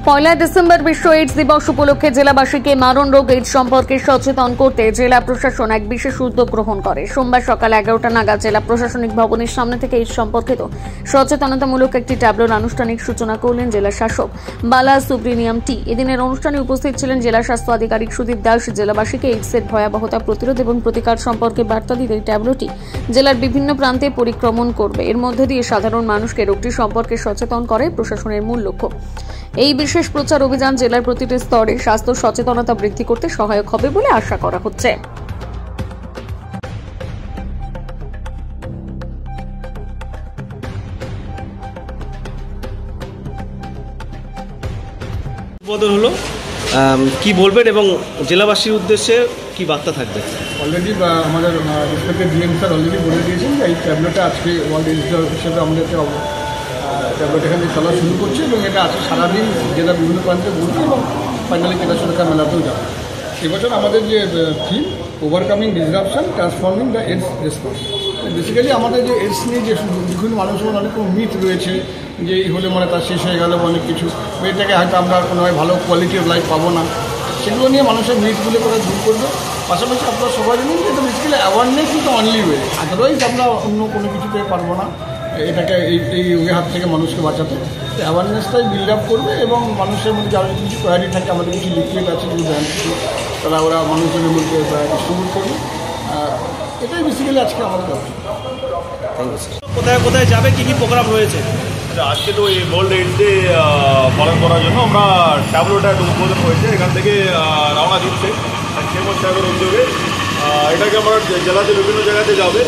পয়লা December বিশ্ব AIDS দিবস উপলক্ষে জেলাবাসীকে মারণ রোগ এইডস সম্পর্কে সচেতন করতে জেলা প্রশাসন এক বিশেষ উদ্যোগ গ্রহণ করে। সোমবার সকাল 11টা নাগাদ জেলা প্রশাসনিক ভবনের সামনে থেকে এইডস সম্পর্কিত সচেতনতামূলক একটি ট্যাবলোর আনুষ্ঠানিক সূচনা করলেন জেলা শাসক বালা সুব্রিনিয়াম টি। এদিনের অনুষ্ঠানে উপস্থিত ছিলেন জেলা স্বাস্থ্য আধিকারিক সুদীপ দাস। জেলাবাসীকে এইডসের ভয়াবহতা প্রতিরোধ এবং প্রতিকার সম্পর্কে বার্তা দিতে এই ট্যাবলোটি জেলার বিভিন্ন প্রান্তে পরিক্রমণ করবে। এর মধ্যে দিয়ে সাধারণ মানুষকে রোগটি সম্পর্কে সচেতন করে প্রশাসনের মূল লক্ষ্য। এই বিশেষ প্রচার অভিযান জেলার প্রতিটি স্তরে স্বাস্থ্য সচেতনতা বৃদ্ধি করতে সহায়ক হবে বলে আশা করা হচ্ছে। উদ্বোধন হলো, কি বলবেন এবং জেলাবাসীর উদ্দেশ্যে কি বার্তা থাকবে? অলরেডি আমাদের রেসপেক্টেড ডিএম স্যার অলরেডি বলে দিয়েছেন যে এই ট্যাবলেটটা আজকে ওয়ার্ল্ড এইডস ডে হিসেবে আমাদের ট্যাবলেট এখানে চলা শুরু করছে এবং এটা আছে সারাদিন জেলার বিভিন্ন প্রান্তে ঘুরবে এবং ফাইনালি জেলা সুরক্ষা মেলাতেও যাবে। এবছর আমাদের যে theme overcoming disruption transforming the AIDS response. Basically আমাদের যে এইডস নিয়ে যে বিভিন্ন মানুষের অনেক মিথ রয়েছে যে এই হলে মানে তার শেষ হয়ে গেল অনেক কিছু, এটাকে হয়তো আমরা কোনোভাবে ভালো কোয়ালিটি অফ লাইফ পাবো না, সেগুলো নিয়ে মানুষের মিথগুলো করে দূর করবে। পাশাপাশি আপনারা সবাই জানেন যে এটা বেসিক্যালি অ্যাওয়ারনেস কিন্তু অনলি ওয়ে, আদারওয়াইজ আমরা অন্য কোনো কিছুতে পারবো না এটাকে এই রোগের হাত থেকে মানুষকে বাঁচাতে। অ্যাওয়ারনেসটাই বিল্ড আপ করবে এবং মানুষের মধ্যে যারা কিছু কোয়ারি থাকে, আমাদের কিছু লিকুইড আছে কিছু ব্র্যান্ড কিছু, তারা ওরা মানুষজনের মধ্যে ডিস্ট্রিবিউট করবে। এটাই বেসিক্যালি আজকে আমাদের কাছে। Thank you sir. কোথায় কোথায় যাবে, কী কী প্রোগ্রাম রয়েছে? আজকে তো এই ওয়ার্ল্ড এইডস ডে পালন করার জন্য আমরা ট্যাবলোটা উদ্বোধন হয়েছে, এখান থেকে রওনা দিচ্ছে খেমন সাহেবের উদ্যোগে। এটাকে আমরা জেলাতে বিভিন্ন জায়গাতে যাবে।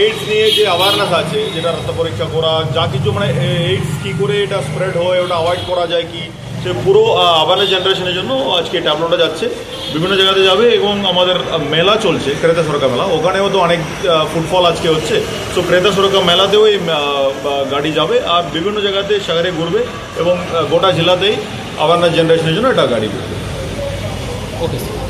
এইডস নিয়ে যে অ্যাওয়ারনেস আছে, যেটা রক্ত পরীক্ষা করা, যা কিছু মানে এইডস কী করে এটা স্প্রেড হয়, ওটা অ্যাভয়েড করা যায় কি, সে পুরো অ্যাওয়ারনেস জেনারেশনের জন্য আজকে ট্যাবলোটা যাচ্ছে, বিভিন্ন জায়গাতে যাবে। এবং আমাদের মেলা চলছে ক্রেতা সুরক্ষা মেলা, ওখানেও তো অনেক ফুটফল আজকে হচ্ছে। সো ক্রেতা সুরক্ষা মেলাতেও এই গাড়ি যাবে আর বিভিন্ন জায়গাতে শহরে ঘুরবে এবং গোটা জেলাতেই অ্যাওয়ারনেস জেনারেশনের জন্য এটা গাড়ি ঘুরবে। Okay sir.